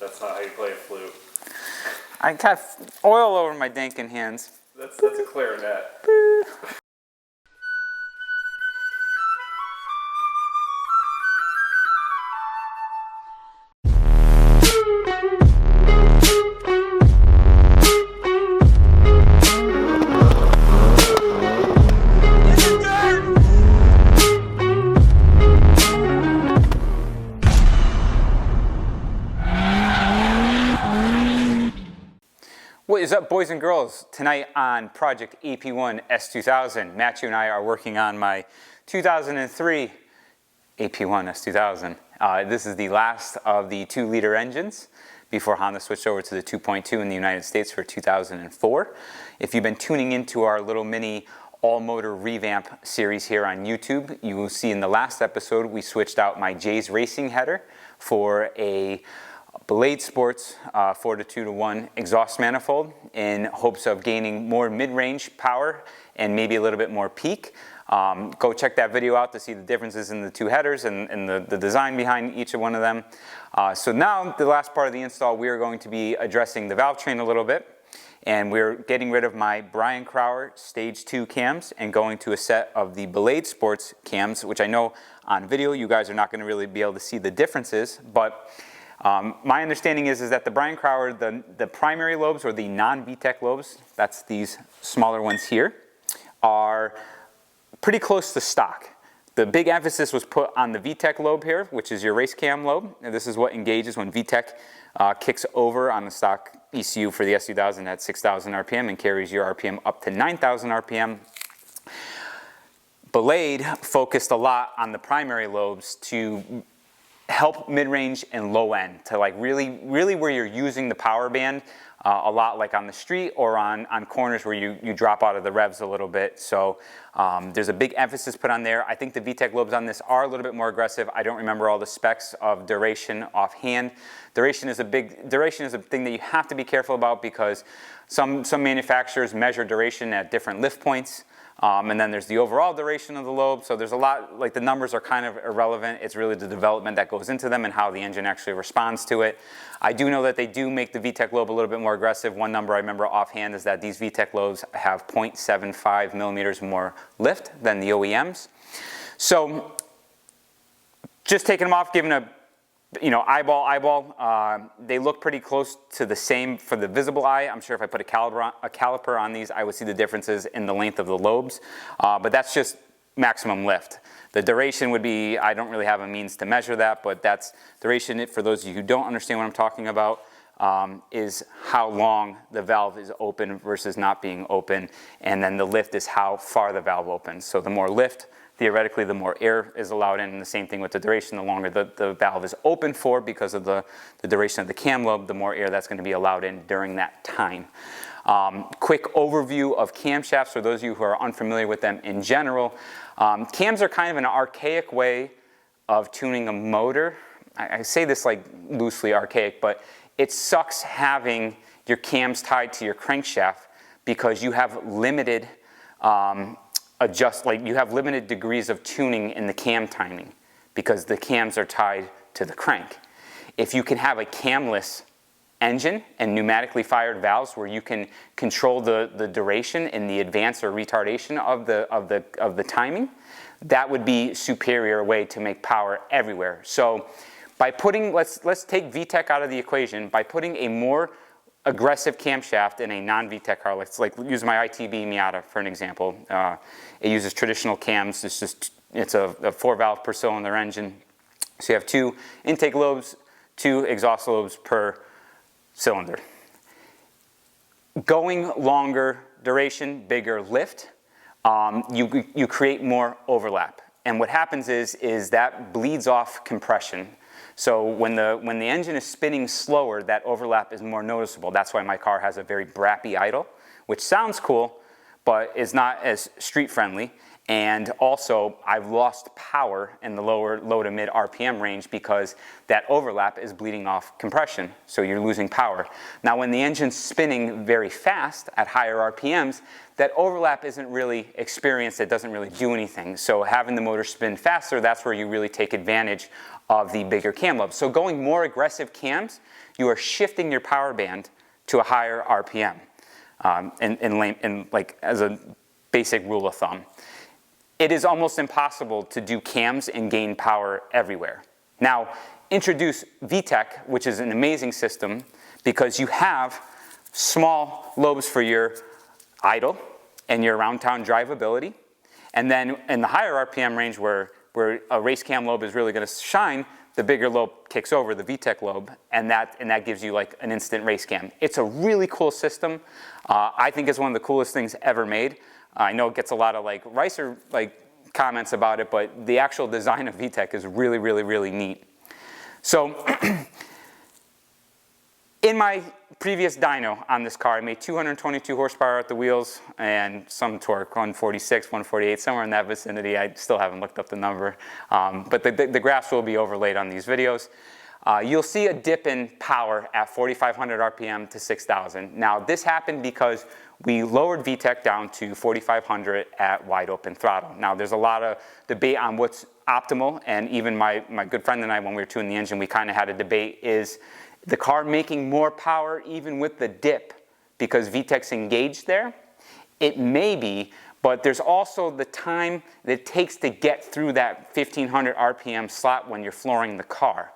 That's not how you play a flute. I got oil over my dankin' hands. That's a clarinet. What is up, boys and girls? Tonight on Project AP1 S2000, Matthew and I are working on my 2003 AP1 S2000. This is the last of the 2-liter engines before Honda switched over to the 2.2 in the United States for 2004. If you've been tuning into our little mini all-motor revamp series here on YouTube, you will see in the last episode we switched out my J's Racing header for a Ballade Sports 4-2-1 exhaust manifold in hopes of gaining more mid-range power and maybe a little bit more peak. Go check that video out to see the differences in the two headers and the design behind each of one of them. So now, the last part of the install, we are going to be addressing the valve train a little bit. And we're getting rid of my Brian Crower Stage 2 cams and going to a set of the Ballade Sports cams, which I know on video you guys are not going to really be able to see the differences, but my understanding is that the Brian Crower, the primary lobes or the non-VTEC lobes, that's these smaller ones here, are pretty close to stock. The big emphasis was put on the VTEC lobe here, which is your race cam lobe. And this is what engages when VTEC kicks over on the stock ECU for the S2000 at 6,000 RPM and carries your RPM up to 9,000 RPM. Ballade focused a lot on the primary lobes to help mid-range and low end, to like really where you're using the power band a lot, like on the street or on corners where you drop out of the revs a little bit. So there's a big emphasis put on there. I think the VTEC lobes on this are a little bit more aggressive. I don't remember all the specs of duration offhand. Duration is a thing that you have to be careful about because some manufacturers measure duration at different lift points. And then there's the overall duration of the lobe. So there's a lot, like the numbers are kind of irrelevant. It's really the development that goes into them and how the engine actually responds to it. I do know that they do make the VTEC lobe a little bit more aggressive. One number I remember offhand is that these VTEC lobes have 0.75 millimeters more lift than the OEMs. So just taking them off, giving a eyeball, they look pretty close to the same for the visible eye. I'm sure if I put a caliper on these, I would see the differences in the length of the lobes, but that's just maximum lift. The duration would be, I don't really have a means to measure that, but that's duration. For those of you who don't understand what I'm talking about, is how long the valve is open versus not being open, and then the lift is how far the valve opens. So the more lift, theoretically, the more air is allowed in, and the same thing with the duration. The longer the valve is open for because of the duration of the cam lobe, the more air that's going to be allowed in during that time. Quick overview of camshafts for those of you who are unfamiliar with them in general. Cams are kind of an archaic way of tuning a motor. I say this like loosely archaic, but it sucks having your cams tied to your crankshaft because you have limited you have limited degrees of tuning in the cam timing because the cams are tied to the crank. If you can have a camless engine and pneumatically fired valves where you can control the duration and the advance or retardation of the timing, that would be a superior way to make power everywhere. So by putting, let's take VTEC out of the equation, by putting a more aggressive camshaft in a non-VTEC car, let's like use my ITB Miata for an example. It uses traditional cams. It's a 4-valve per cylinder engine. So you have 2 intake lobes, 2 exhaust lobes per cylinder. Going longer duration, bigger lift, you create more overlap. And what happens is that bleeds off compression. So when the engine is spinning slower, that overlap is more noticeable. That's why my car has a very brappy idle, which sounds cool, but is not as street friendly. And also, I've lost power in the low to mid RPM range because that overlap is bleeding off compression, so you're losing power. Now, when the engine's spinning very fast at higher RPMs, that overlap isn't really experienced, it doesn't really do anything. So having the motor spin faster, that's where you really take advantage of the bigger cam lobe. So going more aggressive cams, you are shifting your power band to a higher RPM, like as a basic rule of thumb. It is almost impossible to do cams and gain power everywhere. Now, introduce VTEC, which is an amazing system because you have small lobes for your idle and your around town drivability. And then in the higher RPM range where a race cam lobe is really going to shine, the bigger lobe kicks over, the VTEC lobe, and that gives you like an instant race cam. It's a really cool system. I think it's one of the coolest things ever made. I know it gets a lot of like Ricer comments about it, but the actual design of VTEC is really, really, really neat. So in my previous dyno on this car, I made 222 horsepower at the wheels and some torque, 146, 148, somewhere in that vicinity. I still haven't looked up the number, but the graphs will be overlaid on these videos. You'll see a dip in power at 4,500 RPM to 6,000. Now this happened because we lowered VTEC down to 4,500 at wide open throttle. Now there's a lot of debate on what's optimal, and even my good friend and I, when we were tuning the engine, we kind of had a debate, is the car making more power even with the dip because VTEC's engaged there? It may be, but there's also the time that it takes to get through that 1,500 RPM slot when you're flooring the car.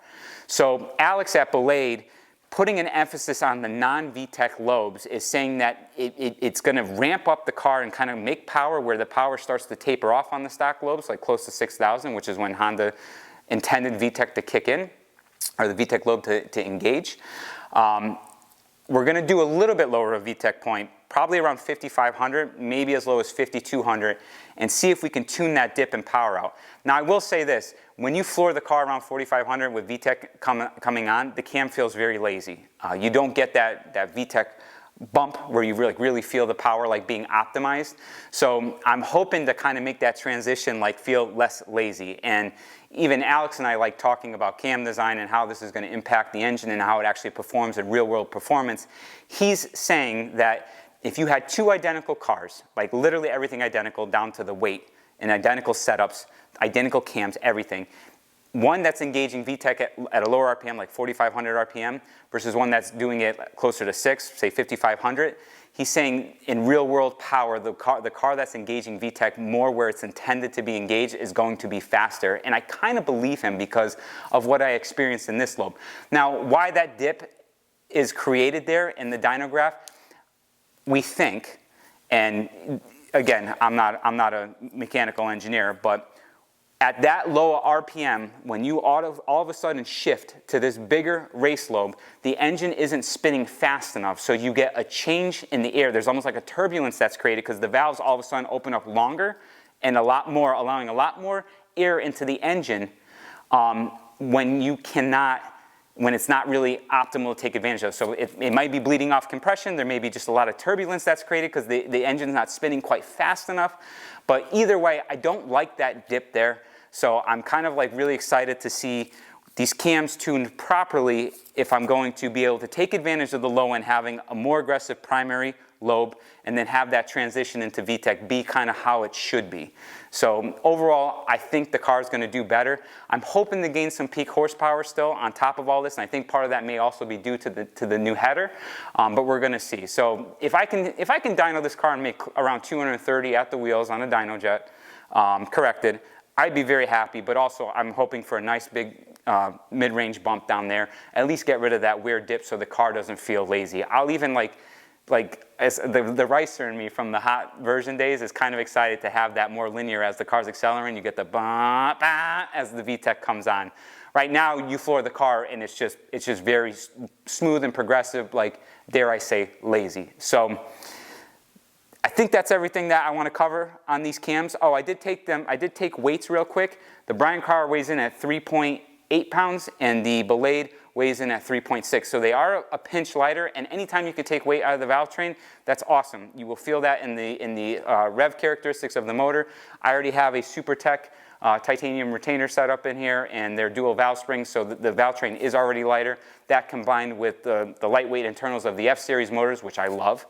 So Alex at Ballade, putting an emphasis on the non-VTEC lobes, is saying that it's going to ramp up the car and kind of make power where the power starts to taper off on the stock lobes, like close to 6,000, which is when Honda intended VTEC to kick in, or the VTEC lobe to engage. We're going to do a little bit lower of VTEC point, probably around 5,500, maybe as low as 5,200, and see if we can tune that dip and power out. Now I will say this, when you floor the car around 4,500 with VTEC coming on, the cam feels very lazy. You don't get that VTEC bump where you really feel the power like being optimized. So I'm hoping to kind of make that transition like feel less lazy. And even Alex and I like talking about cam design and how this is going to impact the engine and how it actually performs in real world performance. He's saying that if you had two identical cars, like literally everything identical down to the weight and identical setups, identical cams, everything, one that's engaging VTEC at a lower RPM, like 4,500 RPM, versus one that's doing it closer to 6, say 5,500, he's saying in real world power, the car that's engaging VTEC more where it's intended to be engaged is going to be faster. And I kind of believe him because of what I experienced in this lobe. Now, why that dip is created there in the dyno graph, we think, and again, I'm not a mechanical engineer, but at that low RPM, when you all of a sudden shift to this bigger race lobe, the engine isn't spinning fast enough, so you get a change in the air. There's almost like a turbulence that's created because the valves all of a sudden open up longer and allowing a lot more air into the engine when it's not really optimal to take advantage of. So it might be bleeding off compression. There may be just a lot of turbulence that's created because the engine's not spinning quite fast enough. But either way, I don't like that dip there. So I'm kind of like really excited to see these cams tuned properly if I'm going to be able to take advantage of the low end, having a more aggressive primary lobe, and then have that transition into VTEC be kind of how it should be. So overall, I think the car is going to do better. I'm hoping to gain some peak horsepower still on top of all this, and I think part of that may also be due to the new header, but we're going to see. So if I can dyno this car and make around 230 at the wheels on a dyno jet, corrected, I'd be very happy, but also I'm hoping for a nice big mid-range bump down there, at least get rid of that weird dip so the car doesn't feel lazy. I'll even like as the Ricer in me from the hot version days is kind of excited to have that more linear as the car's accelerating. You get the bump as the VTEC comes on. Right now, you floor the car and it's just very smooth and progressive, like dare I say, lazy. So I think that's everything that I want to cover on these cams. Oh, I did take weights real quick. The Brian car weighs in at 3.8 pounds and the Ballade weighs in at 3.6. So they are a pinch lighter, and anytime you can take weight out of the valve train, that's awesome. You will feel that in the rev characteristics of the motor. I already have a SuperTech titanium retainer set up in here, and they're dual valve springs, so the valve train is already lighter. That combined with the lightweight internals of the F-Series motors, which I love,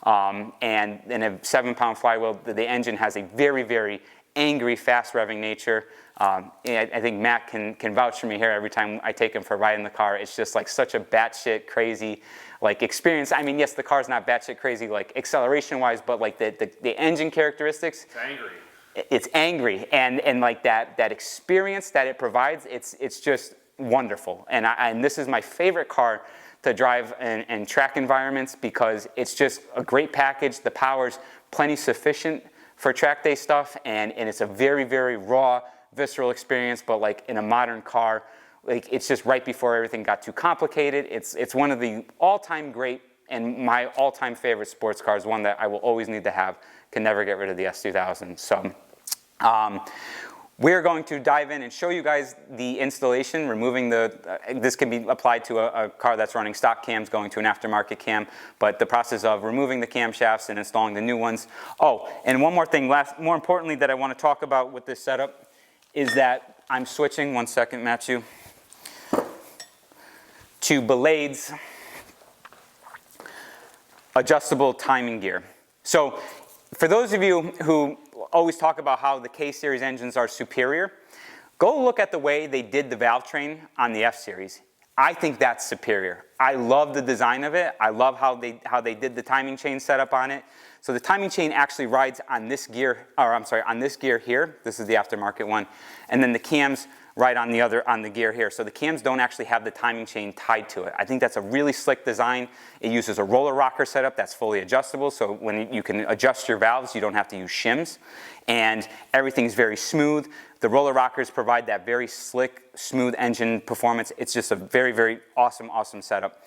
and in a 7-pound flywheel, the engine has a very, very angry, fast revving nature. And I think Matt can vouch for me here every time I take him for a ride in the car. It's just like such a batshit crazy like experience. I mean, yes, the car's not batshit crazy like acceleration wise, but like the engine characteristics. It's angry. It's angry, and like that experience that it provides, it's just wonderful. And this is my favorite car to drive in track environments because it's just a great package. The power's plenty sufficient for track day stuff, and it's a very, very raw, visceral experience, but like in a modern car, like it's just right before everything got too complicated. It's one of the all-time great and my all-time favorite sports cars, one that I will always need to have, can never get rid of the S2000. So we're going to dive in and show you guys the installation, removing this can be applied to a car that's running stock cams going to an aftermarket cam, but the process of removing the camshafts and installing the new ones. Oh, and one more thing, more importantly that I want to talk about with this setup is that I'm switching, one second Matthew, to Ballade's adjustable timing gear. So for those of you who always talk about how the K-Series engines are superior, go look at the way they did the valve train on the F-Series. I think that's superior. I love the design of it. I love how they did the timing chain setup on it. So the timing chain actually rides on this gear, or I'm sorry, on this gear here. This is the aftermarket one. And then the cams ride on the gear here. So the cams don't actually have the timing chain tied to it. I think that's a really slick design. It uses a roller rocker setup that's fully adjustable. So when you can adjust your valves, you don't have to use shims. And everything's very smooth. The roller rockers provide that very slick, smooth engine performance. It's just a very, very awesome, awesome setup.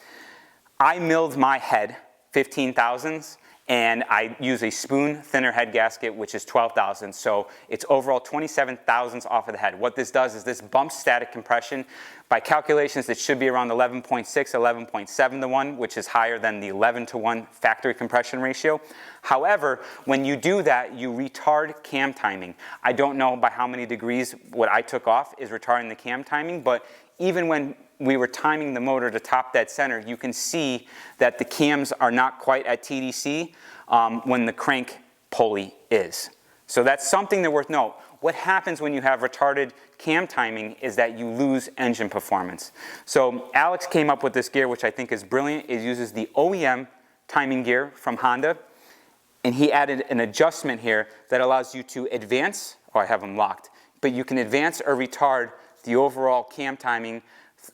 I milled my head 15,000s. And I use a spoon thinner head gasket, which is 12,000. So it's overall 27 thousandths off of the head. What this does is this bumps static compression. By calculations, it should be around 11.6, 11.7 to 1, which is higher than the 11 to 1 factory compression ratio. However, when you do that, you retard cam timing. I don't know by how many degrees what I took off is retarding the cam timing, but even when we were timing the motor to top dead center, you can see that the cams are not quite at TDC when the crank pulley is. So that's something that's worth note. What happens when you have retarded cam timing is that you lose engine performance. So Alex came up with this gear, which I think is brilliant. It uses the OEM timing gear from Honda, and he added an adjustment here that allows you to advance, oh, I have them locked, but you can advance or retard the overall cam timing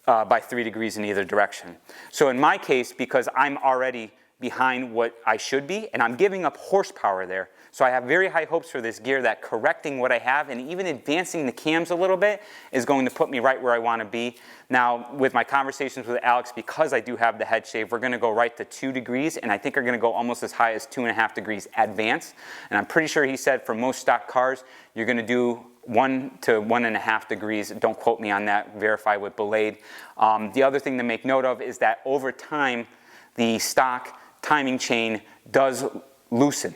by 3 degrees in either direction. So in my case, because I'm already behind what I should be, and I'm giving up horsepower there, so I have very high hopes for this gear that correcting what I have and even advancing the cams a little bit is going to put me right where I want to be. Now, with my conversations with Alex, because I do have the head shave, we're going to go right to 2 degrees, and I think we're going to go almost as high as 2.5 degrees advance. And I'm pretty sure he said for most stock cars, you're going to do 1 to 1.5 degrees. Don't quote me on that. Verify with Ballade. The other thing to make note of is that over time, the stock timing chain does loosen.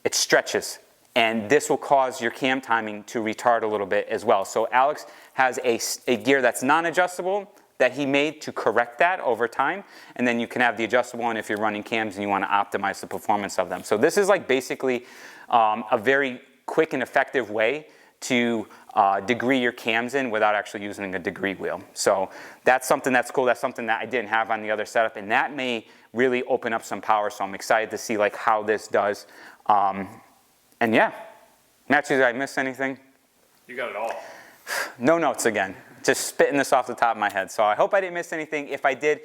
It stretches, and this will cause your cam timing to retard a little bit as well. So Alex has a gear that's non-adjustable that he made to correct that over time, and then you can have the adjustable one if you're running cams and you want to optimize the performance of them. So this is like basically a very quick and effective way to degree your cams in without actually using a degree wheel. So that's something that's cool. That's something that I didn't have on the other setup, and that may really open up some power. So I'm excited to see like how this does. And yeah, Matthew, did I miss anything? You got it all. No notes again. Just spitting this off the top of my head. So I hope I didn't miss anything. If I did,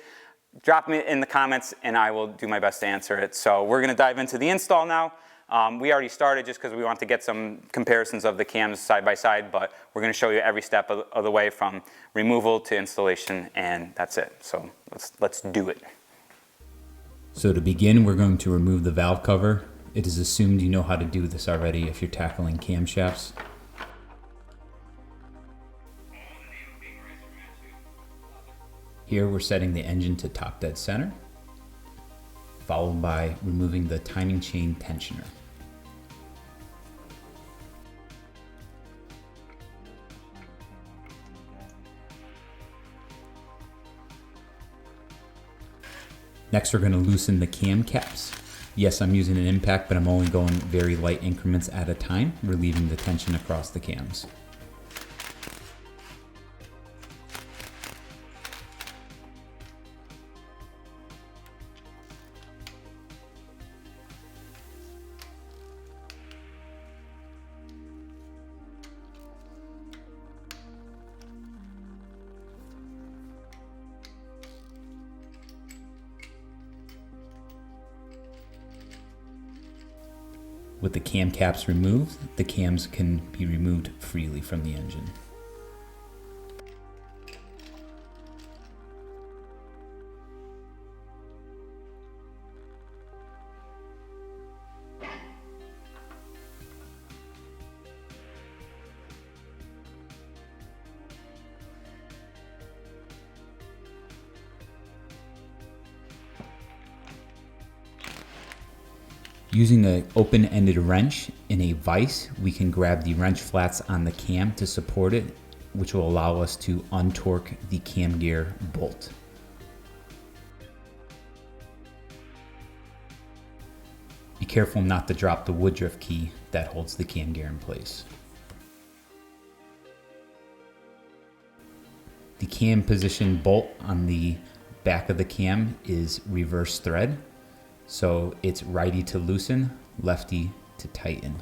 drop me in the comments and I will do my best to answer it. So we're going to dive into the install now. We already started just because we want to get some comparisons of the cams side by side, but we're going to show you every step of the way from removal to installation, and that's it. So let's do it. So to begin, we're going to remove the valve cover. It is assumed you know how to do this already if you're tackling camshafts. Here we're setting the engine to top dead center, followed by removing the timing chain tensioner. Next, we're going to loosen the cam caps. Yes, I'm using an impact, but I'm only going very light increments at a time, relieving the tension across the cams. With the cam caps removed, the cams can be removed freely from the engine. Using an open-ended wrench in a vise, we can grab the wrench flats on the cam to support it, which will allow us to untorque the cam gear bolt. Be careful not to drop the woodruff key that holds the cam gear in place. The cam position bolt on the back of the cam is reverse thread. So it's righty to loosen, lefty to tighten.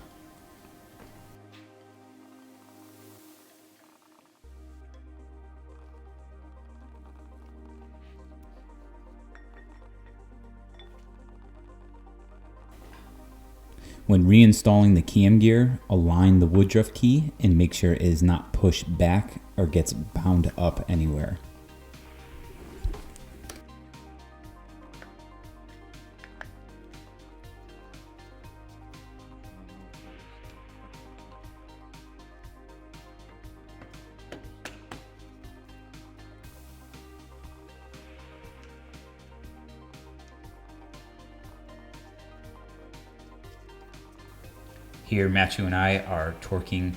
When reinstalling the cam gear, align the woodruff key and make sure it is not pushed back or gets bound up anywhere. Here, Matthew and I are torquing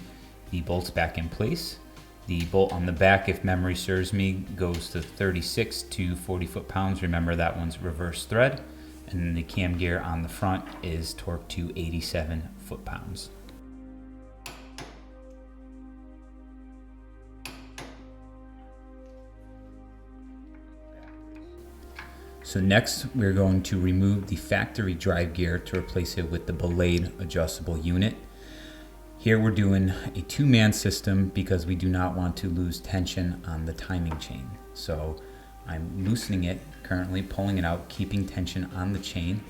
the bolts back in place. The bolt on the back, if memory serves me, goes to 36 to 40 foot-pounds. Remember, that one's reverse thread. And then the cam gear on the front is torqued to 87 foot-pounds. So next, we're going to remove the factory drive gear to replace it with the Ballade adjustable unit. Here we're doing a two-man system because we do not want to lose tension on the timing chain. So I'm loosening it currently, pulling it out, keeping tension on the chain.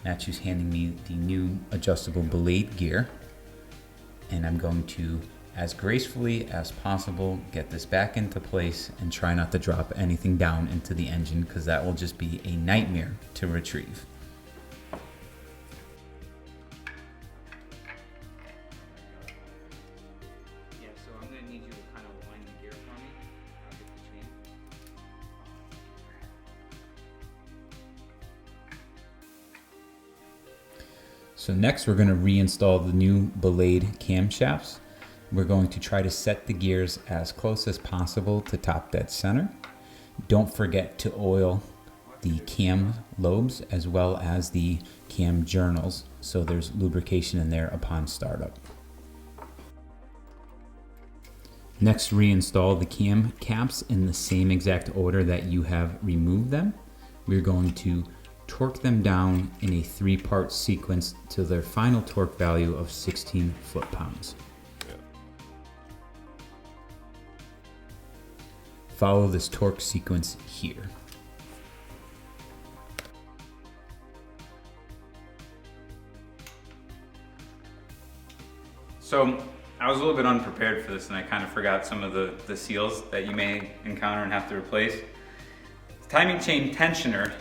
Matthew's handing me the new adjustable Ballade gear. And I'm going to, as gracefully as possible, get this back into place and try not to drop anything down into the engine because that will just be a nightmare to retrieve. Yeah, so I'm going to need you to kind of align the gear for me. I'll get the chain. So next we're going to reinstall the new Ballade camshafts. We're going to try to set the gears as close as possible to top dead center. Don't forget to oil the cam lobes as well as the cam journals so there's lubrication in there upon startup. Next, reinstall the cam caps in the same exact order that you have removed them. We're going to torque them down in a 3-part sequence to their final torque value of 16 foot-pounds. Follow this torque sequence here. So I was a little bit unprepared for this and I kind of forgot some of the seals that you may encounter and have to replace. The timing chain tensioner,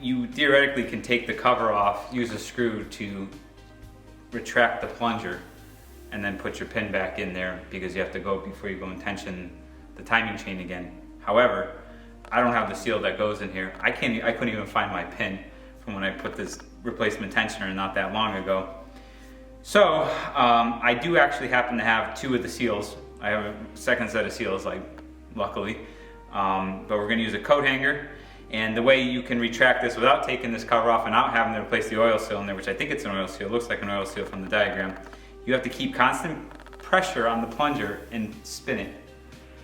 you theoretically can take the cover off, use a screw to retract the plunger, and then put your pin back in there because you have to go before you go and tension the timing chain again. However, I don't have the seal that goes in here. I couldn't even find my pin from when I put this replacement tensioner in not that long ago. So I do actually happen to have 2 of the seals. I have a second set of seals, like luckily, but we're going to use a coat hanger. And the way you can retract this without taking this cover off and not having to replace the oil cylinder, which I think it's an oil seal, looks like an oil seal from the diagram, you have to keep constant pressure on the plunger and spin it.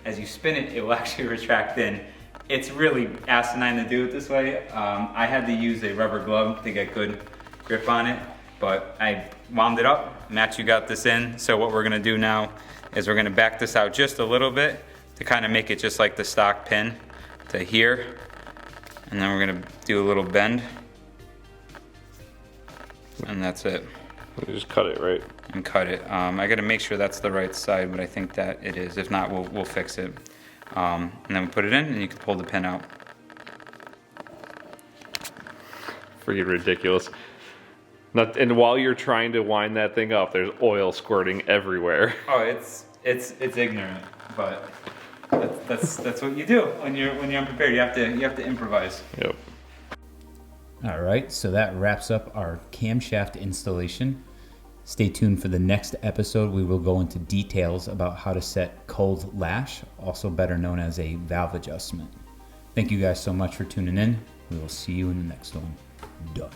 As you spin it, it will actually retract in. It's really asinine to do it this way. I had to use a rubber glove to get good grip on it, but I wound it up. Matthew got this in. So what we're gonna do now is we're gonna back this out just a little bit to kind of make it just like the stock pin to here. And then we're gonna do a little bend. And that's it. You just cut it, right? And cut it. I gotta make sure that's the right side, but I think that it is. If not, we'll fix it. And then we put it in and you can pull the pin out. Freaking ridiculous. And while you're trying to wind that thing up, there's oil squirting everywhere. Oh, it's ignorant, but that's what you do when you're unprepared. You have to improvise. Yep. All right, so that wraps up our camshaft installation. Stay tuned for the next episode. We will go into details about how to set cold lash, also better known as a valve adjustment. Thank you guys so much for tuning in. We will see you in the next one. Done.